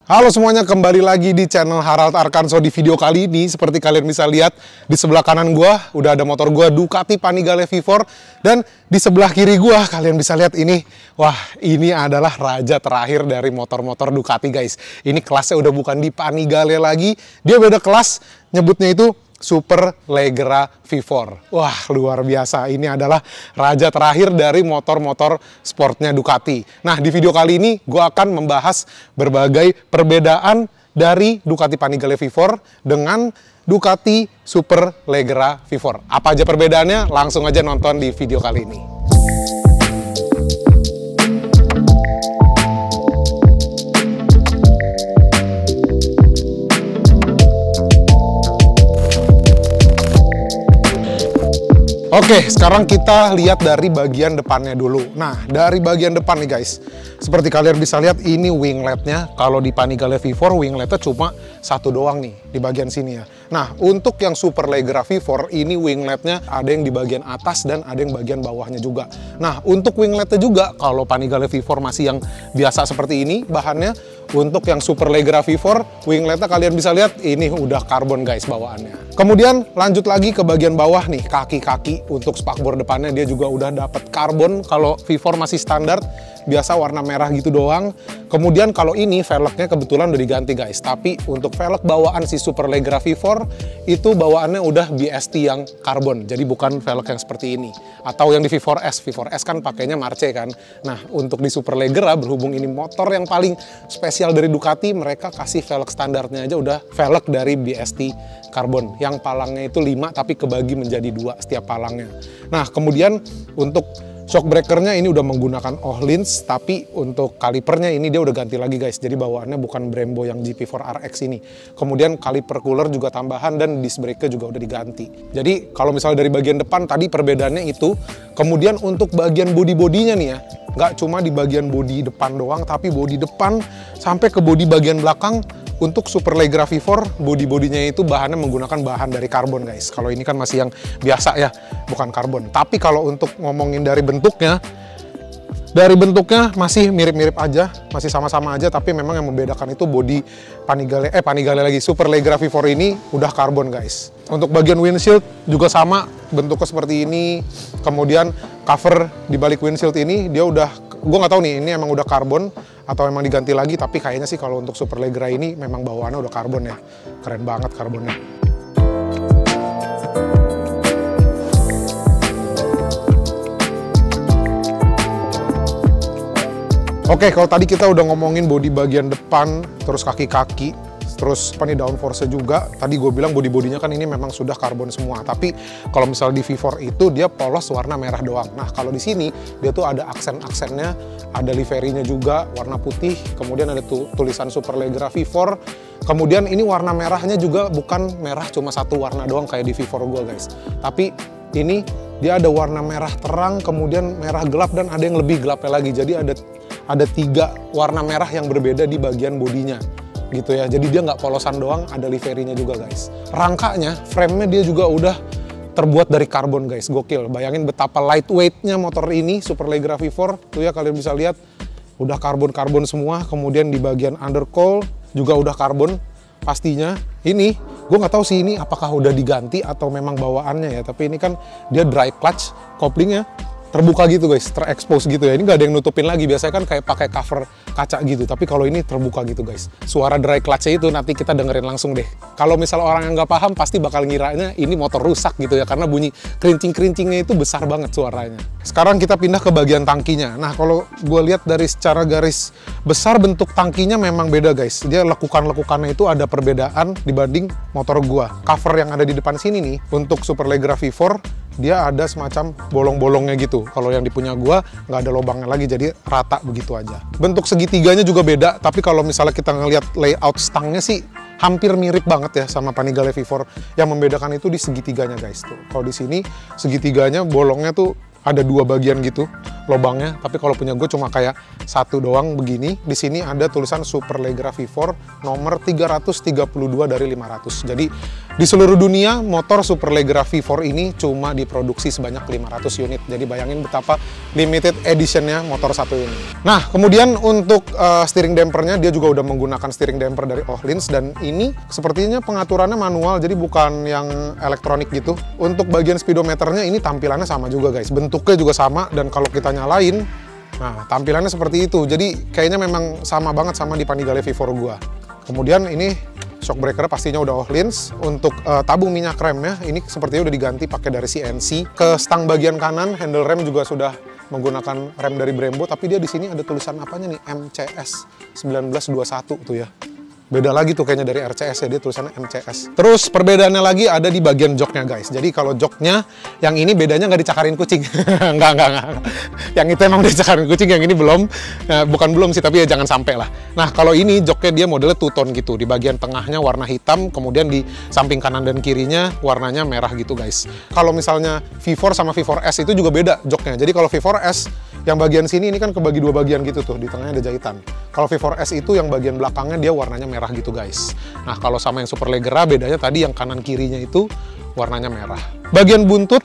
Halo semuanya, kembali lagi di channel Harald Arkanso. Di video kali ini, seperti kalian bisa lihat, di sebelah kanan gua udah ada motor gua Ducati Panigale V4, dan di sebelah kiri gua kalian bisa lihat ini. Wah, ini adalah raja terakhir dari motor-motor Ducati, guys. Ini kelasnya udah bukan di Panigale lagi, dia beda kelas, nyebutnya itu Superleggera V4. Wah, luar biasa. Ini adalah raja terakhir dari motor-motor sportnya Ducati. Nah, di video kali ini gue akan membahas berbagai perbedaan dari Ducati Panigale V4 dengan Ducati Superleggera V4. Apa aja perbedaannya? Langsung aja nonton di video kali ini. Oke, sekarang kita lihat dari bagian depannya dulu. Nah, dari bagian depan nih guys, seperti kalian bisa lihat ini wingletnya. Kalau di Panigale V4 wingletnya cuma satu doang nih di bagian sini ya. Nah, untuk yang Superleggera V4 ini wingletnya ada yang di bagian atas dan ada yang bagian bawahnya juga. Nah, untuk wingletnya juga kalau Panigale V4 masih yang biasa seperti ini bahannya, untuk yang Superleggera V4 wingletnya kalian bisa lihat ini udah karbon guys bawaannya. Kemudian lanjut lagi ke bagian bawah nih, kaki-kaki untuk spakbor depannya dia juga udah dapat karbon. Kalau V4 masih standar biasa warna merah gitu doang. Kemudian kalau ini velgnya kebetulan udah diganti guys, tapi untuk velg bawaan si Superleggera V4 itu bawaannya udah BST yang karbon, jadi bukan velg yang seperti ini atau yang di V4S kan pakainya Marce kan. Nah, untuk di Superleggera berhubung ini motor yang paling spesial dari Ducati, mereka kasih velg standarnya aja udah velg dari BST karbon yang palangnya itu 5 tapi kebagi menjadi 2 setiap palangnya. Nah, kemudian untuk shock breakernya ini udah menggunakan Öhlins, tapi untuk kalipernya ini dia udah ganti lagi guys. Jadi bawaannya bukan Brembo yang GP4RX ini. Kemudian kaliper cooler juga tambahan dan disc brake juga udah diganti. Jadi kalau misalnya dari bagian depan tadi perbedaannya itu. Kemudian untuk bagian body-bodinya nih ya, nggak cuma di bagian body depan doang, tapi body depan sampai ke body bagian belakang. Untuk Superleggera V4 body-bodinya itu bahannya menggunakan bahan dari karbon guys. Kalau ini kan masih yang biasa ya, bukan karbon. Tapi kalau untuk ngomongin dari bentuknya masih mirip-mirip aja, masih sama-sama aja, tapi memang yang membedakan itu body Panigale lagi Superleggera V4 ini udah karbon guys. Untuk bagian windshield juga sama, bentuknya seperti ini. Kemudian cover di balik windshield ini dia udah, gue nggak tahu nih ini emang udah karbon atau emang diganti lagi, tapi kayaknya sih kalau untuk Superleggera ini memang bawaannya udah karbon ya. Keren banget karbonnya. Oke, kalau tadi kita udah ngomongin bodi bagian depan, terus kaki-kaki, terus downforce juga. Tadi gue bilang bodi-bodinya kan ini memang sudah karbon semua. Tapi kalau misalnya di V4 itu dia polos warna merah doang. Nah, kalau di sini dia tuh ada aksen-aksennya, ada liverinya juga warna putih. Kemudian ada tulisan Superleggera V4. Kemudian ini warna merahnya juga bukan merah cuma satu warna doang kayak di V4 gue guys. Tapi ini dia ada warna merah terang, kemudian merah gelap, dan ada yang lebih gelapnya lagi. Jadi ada 3 warna merah yang berbeda di bagian bodinya gitu ya. Jadi dia nggak polosan doang, ada liverinya juga guys. Rangkanya, frame-nya dia juga udah terbuat dari karbon guys, gokil. Bayangin betapa lightweight-nya motor ini Superleggera V4 tuh ya, kalian bisa lihat udah karbon semua. Kemudian di bagian undercowl juga udah karbon pastinya. Ini gue nggak tahu sih ini apakah udah diganti atau memang bawaannya ya, tapi ini kan dia dry clutch, koplingnya terbuka gitu guys, terekspos gitu ya. Ini nggak ada yang nutupin lagi, biasanya kan kayak pakai cover kaca gitu, tapi kalau ini terbuka gitu guys. Suara dry clutch-nya itu nanti kita dengerin langsung deh. Kalau misal orang yang nggak paham pasti bakal ngiranya ini motor rusak gitu ya, karena bunyi kerincing-kerincingnya itu besar banget suaranya. Sekarang kita pindah ke bagian tangkinya. Nah, kalau gue lihat dari secara garis besar bentuk tangkinya memang beda guys. Dia lekukan-lekukannya itu ada perbedaan dibanding motor gua. Cover yang ada di depan sini nih untuk Superleggera V4 dia ada semacam bolong-bolongnya gitu. Kalau yang dipunya gua nggak ada lubangnya lagi, jadi rata begitu aja. Bentuk segitiganya juga beda, tapi kalau misalnya kita ngelihat layout stangnya sih hampir mirip banget ya sama Panigale V4. Yang membedakan itu di segitiganya guys tuh. Kalau di sini segitiganya bolongnya tuh ada 2 bagian gitu lubangnya, tapi kalau punya gue cuma kayak 1 doang begini. Di sini ada tulisan Superleggera V4 nomor 332 dari 500. Jadi Di seluruh dunia, motor Superleggera V4 ini cuma diproduksi sebanyak 500 unit. Jadi bayangin betapa limited editionnya motor satu ini. Nah, kemudian untuk steering dampernya, dia juga udah menggunakan steering damper dari Öhlins. Dan ini sepertinya pengaturannya manual, jadi bukan yang elektronik gitu. Untuk bagian speedometernya ini tampilannya sama juga guys. Bentuknya juga sama, dan kalau kita nyalain, nah tampilannya seperti itu. Jadi kayaknya memang sama banget sama di Panigale V4 gua. Kemudian ini shock breaker pastinya udah Öhlins. Untuk tabung minyak remnya ini sepertinya udah diganti pakai dari CNC. Ke stang bagian kanan handle rem juga sudah menggunakan rem dari Brembo, tapi dia di sini ada tulisan apanya nih, MCS 1921 tuh ya. Beda lagi tuh kayaknya dari RCS ya, dia tulisannya MCS. Terus perbedaannya lagi ada di bagian joknya guys. Jadi kalau joknya yang ini bedanya nggak dicakarin kucing. Enggak. Yang itu emang dicakarin kucing, yang ini belum. Bukan belum sih, tapi ya jangan sampai lah. Nah kalau ini joknya dia modelnya two tone gitu. Di bagian tengahnya warna hitam, kemudian di samping kanan dan kirinya warnanya merah gitu guys. Kalau misalnya V4 sama V4S itu juga beda joknya. Jadi kalau V4S yang bagian sini ini kan kebagi dua bagian gitu tuh, di tengahnya ada jahitan. Kalau V4S itu yang bagian belakangnya dia warnanya merah gitu guys. Nah kalau sama yang Superleggera bedanya tadi yang kanan kirinya itu warnanya merah. Bagian buntut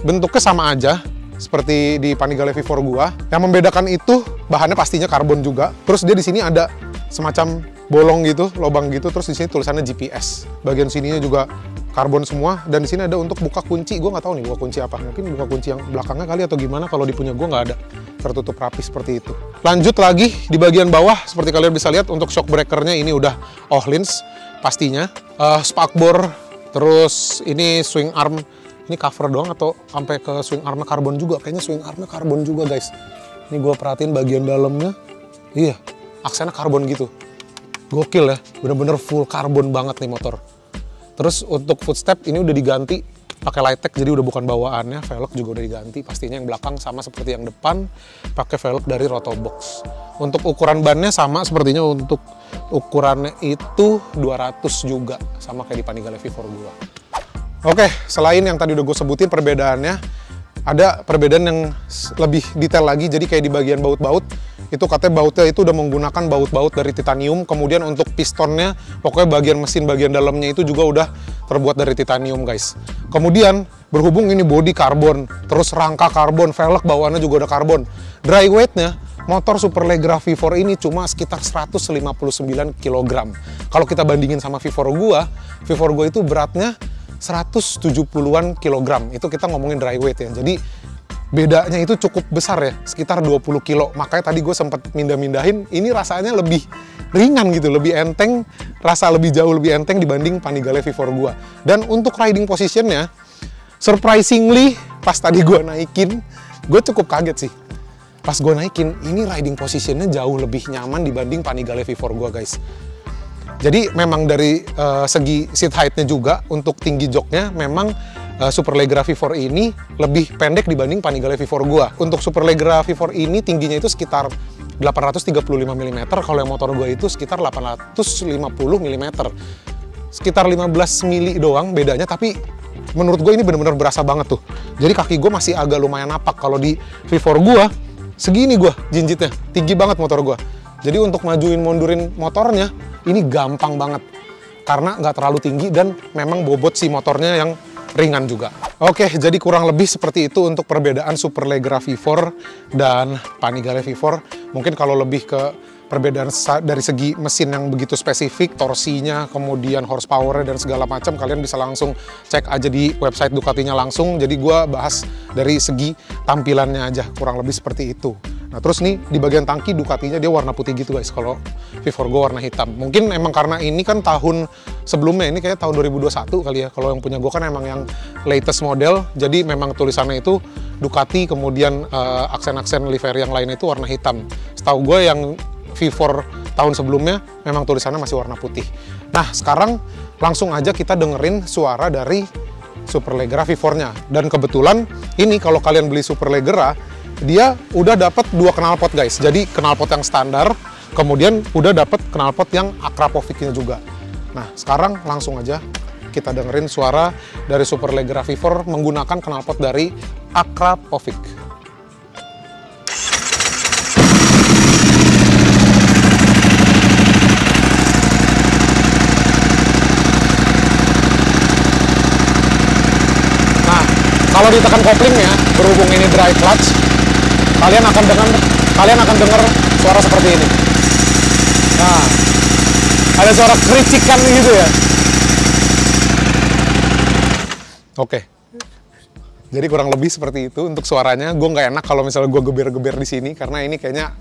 bentuknya sama aja seperti di Panigale V4 gua. Yang membedakan itu bahannya pastinya karbon juga. Terus dia di sini ada semacam bolong gitu, lubang gitu. Terus di sini tulisannya GPS. Bagian sininya juga karbon semua, dan di sini ada untuk buka kunci. Gue nggak tahu nih buka kunci apa, mungkin buka kunci yang belakangnya kali atau gimana. Kalau di punya gue nggak ada, tertutup rapi seperti itu. Lanjut lagi di bagian bawah, seperti kalian bisa lihat untuk shock breakernya ini udah Öhlins pastinya. Spakbor, terus ini swing arm, ini cover doang atau sampai ke swing armnya karbon juga? Kayaknya swing armnya karbon juga guys. Ini gue perhatiin bagian dalamnya, iya aksennya karbon gitu. Gokil ya, bener-bener full karbon banget nih motor. Terus untuk footstep ini udah diganti pakai Lightech, jadi udah bukan bawaannya. Velg juga udah diganti, pastinya yang belakang sama seperti yang depan, pakai velg dari Rotobox. Untuk ukuran bannya sama sepertinya, untuk ukurannya itu 200 juga, sama kayak di Panigale V4 gua. Oke, selain yang tadi udah gue sebutin perbedaannya, ada perbedaan yang lebih detail lagi. Jadi kayak di bagian baut-baut, itu katanya bautnya itu udah menggunakan baut-baut dari titanium. Kemudian untuk pistonnya, pokoknya bagian mesin bagian dalamnya itu juga udah terbuat dari titanium guys. Kemudian berhubung ini bodi karbon, terus rangka karbon, velg bawaannya juga udah karbon. Dry weightnya motor Superleggera V4 ini cuma sekitar 159 kg. Kalau kita bandingin sama V4 gua itu beratnya 170-an kilogram. Itu kita ngomongin dry weight ya. Jadi bedanya itu cukup besar ya, sekitar 20 kilo. Makanya tadi gue sempat mindah-mindahin, ini rasanya lebih ringan gitu, lebih enteng, rasa lebih jauh lebih enteng dibanding Panigale V4 gue. Dan untuk riding positionnya, surprisingly pas tadi gue naikin, gue cukup kaget sih. Pas gue naikin, ini riding positionnya jauh lebih nyaman dibanding Panigale V4 gue guys. Jadi memang dari segi seat height-nya juga, untuk tinggi joknya memang Superleggera V4 ini lebih pendek dibanding Panigale V4 gua. Untuk Superleggera V4 ini tingginya itu sekitar 835 mm, kalau yang motor gua itu sekitar 850 mm. Sekitar 15 mili doang bedanya, tapi menurut gue ini bener-bener berasa banget tuh. Jadi kaki gue masih agak lumayan napak. Kalau di V4 gua segini gua jinjitnya, tinggi banget motor gua. Jadi untuk majuin mundurin motornya ini gampang banget karena nggak terlalu tinggi dan memang bobot si motornya yang ringan juga. Oke, jadi kurang lebih seperti itu untuk perbedaan Superleggera V4 dan Panigale V4. Mungkin kalau lebih ke perbedaan dari segi mesin yang begitu spesifik, torsinya, kemudian horsepower dan segala macam, kalian bisa langsung cek aja di website Ducatinya langsung. Jadi gue bahas dari segi tampilannya aja, kurang lebih seperti itu. Nah terus nih di bagian tangki Ducatinya dia warna putih gitu guys, kalau V4 gue warna hitam. Mungkin emang karena ini kan tahun sebelumnya, ini kayak tahun 2021 kali ya. Kalau yang punya gue kan emang yang latest model, jadi memang tulisannya itu Ducati, kemudian aksen-aksen livery yang lain itu warna hitam. Setahu gue yang V4 tahun sebelumnya memang tulisannya masih warna putih. Nah sekarang langsung aja kita dengerin suara dari Superleggera V4-nya. Dan kebetulan ini kalau kalian beli Superleggera, dia udah dapat 2 knalpot guys. Jadi knalpot yang standar, kemudian udah dapat knalpot yang Akrapovic-nya juga. Nah sekarang langsung aja kita dengerin suara dari Superleggera V4 menggunakan knalpot dari Akrapovic. ditekan koplingnya, berhubung ini dry clutch, kalian akan dengar suara seperti ini. Nah, ada suara kericikan gitu ya. Oke. Jadi kurang lebih seperti itu untuk suaranya. Gue nggak enak kalau misalnya gue geber-geber di sini karena ini kayaknya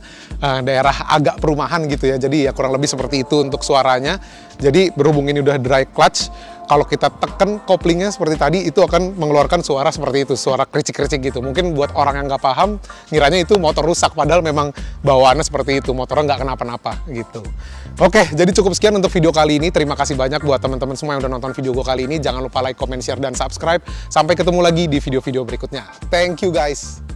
daerah agak perumahan gitu ya. Jadi ya kurang lebih seperti itu untuk suaranya. Jadi berhubung ini udah dry clutch, kalau kita tekan koplingnya seperti tadi, itu akan mengeluarkan suara seperti itu, suara kericik-kericik gitu. Mungkin buat orang yang nggak paham, ngiranya itu motor rusak, padahal memang bawaannya seperti itu, motornya nggak kenapa-napa gitu. Oke, jadi cukup sekian untuk video kali ini. Terima kasih banyak buat teman-teman semua yang udah nonton video gue kali ini. Jangan lupa like, comment, share, dan subscribe. Sampai ketemu lagi di video-video berikutnya. Thank you guys.